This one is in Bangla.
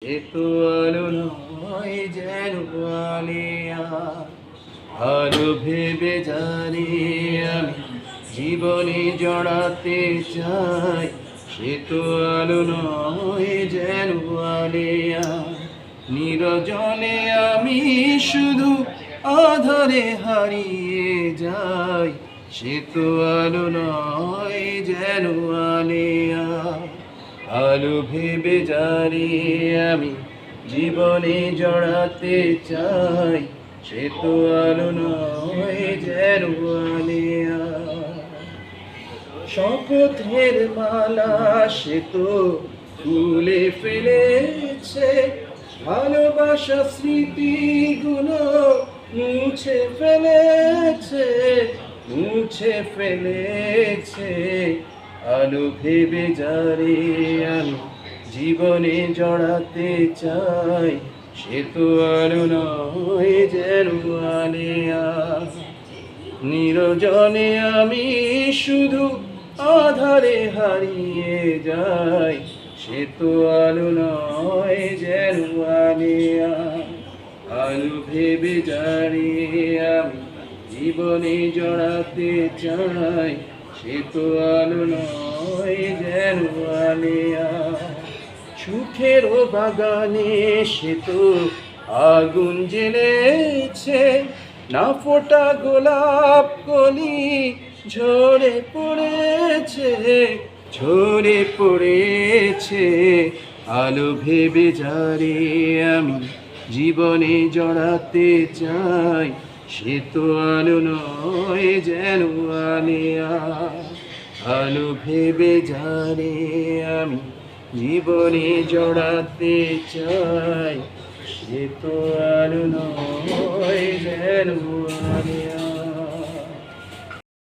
এ তো আলো নয় যেন আলিয়া, আলো ভেবে জানি আমি জীবনে জড়াতে চাই। সে তো আলো নয় যেন আলিয়া, নিরজনে আমি শুধু আধারে হারিয়ে যাই। সে তো আলো নয় যেন আলিয়া, আলো ভেবে জানি আমি জীবনে জড়াতে চাই। সে তো আলো নয় যেন আলিয়া, শপথের মালা সে তো খুলে ফেলেছে, ভালোবাসা স্মৃতিগুলো মুছে ফেলেছে, মুছে ফেলেছে। আলো ভেবে যারে আমি জীবনে জড়াতে চাই। সে তো আলো নয় যেন আলিয়া, নিরজনে আমি শুধু আধারে হারিয়ে যাই। সে তো আলো নয় যেন আলিয়া, আলো ভেবে জানি আমি জীবনে জড়াতে চাই। সে তো আলো নয় যেন আলিয়া, সুখের বাগানে সে তো আগুন জ্বেলেছে, না ফোটা গোলাপ কলি ঝরে পড়েছে, ঝরে পড়েছে। আলো ভেবে যারে আমি জীবনে জড়াতে চাই। সে তো আলো নয় যেন আলিয়া, আলো ভেবে যারে আমি জীবনে জড়াতে চাই। সে তো আলো নয় যেন আলিয়া।